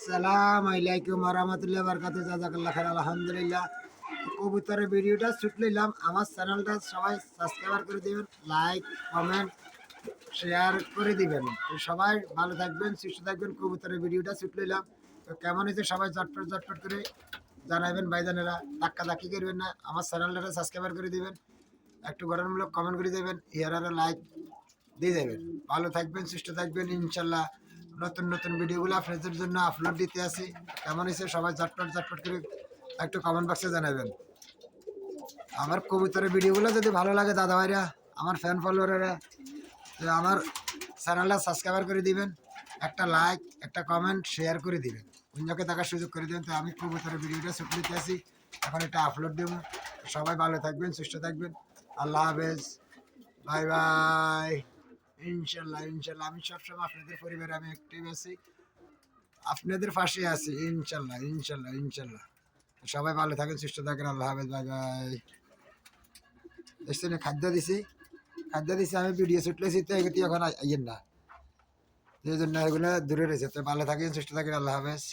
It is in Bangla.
সালাম আলাইকুম রহমতুল্লাহ বরকাত জাজাকাল্লাহ খাইর আলহামদুলিল্লাহ। কবুতরের ভিডিওটা শুট নিলাম। আমার চ্যানেলটা সবাই সাবস্ক্রাইব করে দিবেন, লাইক কমেন্ট শেয়ার করে দিবেন। তো সবাই ভালো থাকবেন, সুস্থ থাকবেন। কবুতরের ভিডিওটা শুট নিলাম, তো কেমন হয়েছে সবাই চটপট চটপট করে জানাবেন। ভাইজানেরা ধাক্কা ধাক্কি করবেন না, আমার চ্যানেলটা সাবস্ক্রাইব করে দিবেন, একটু গঠনমূলক কমেন্ট করে দেবেন, ইয়ার লাইক দিয়ে যাবেন। ভালো থাকবেন, সুস্থ থাকবেন ইনশাল্লাহ। নতুন নতুন ভিডিওগুলো আপনাদের জন্য আপলোড দিতে আসি। কেমন হয়েছে সবাই চটপট চটপট করে একটু কমেন্ট বক্সে জানাবেন। আমার কবুতরের ভিডিওগুলো যদি ভালো লাগে দাদা ভাইরা, আমার ফ্যান ফলোয়ারেরা, আমার চ্যানেলটা সাবস্ক্রাইব করে দিবেন, একটা লাইক একটা কমেন্ট শেয়ার করে দিবেন, অন্যকে দেখার সুযোগ করে দেবেন। তো আমি কবুতরের ভিডিওটা শুট নিতে আসি, এখন এটা আপলোড দেবো। সবাই ভালো থাকবেন, সুস্থ থাকবেন। আল্লাহ হাফেজ, বাই বাই। ইনশাল্লাহ ইনশাল্লাহ আমি সবসময় আপনাদের পরিবারে আমি অ্যাক্টিভ আছি, আপনাদের পাশে আছি ইনশাল্লাহ ইনশাল্লাহ ইনশাল্লাহ। সবাই ভালো থাকেন, সুস্থ থাকেন। আল্লাহ হাফেজ, বাই বাই। এসে খাদ্য দিছি আমি ভিডিও শুট লেছি, তো এগুলো এখন আইয়েন না, এই জন্য এগুলো দূরে রয়েছে। তো ভালো থাকেন, সুস্থ থাকেন। আল্লাহ হাফেজ।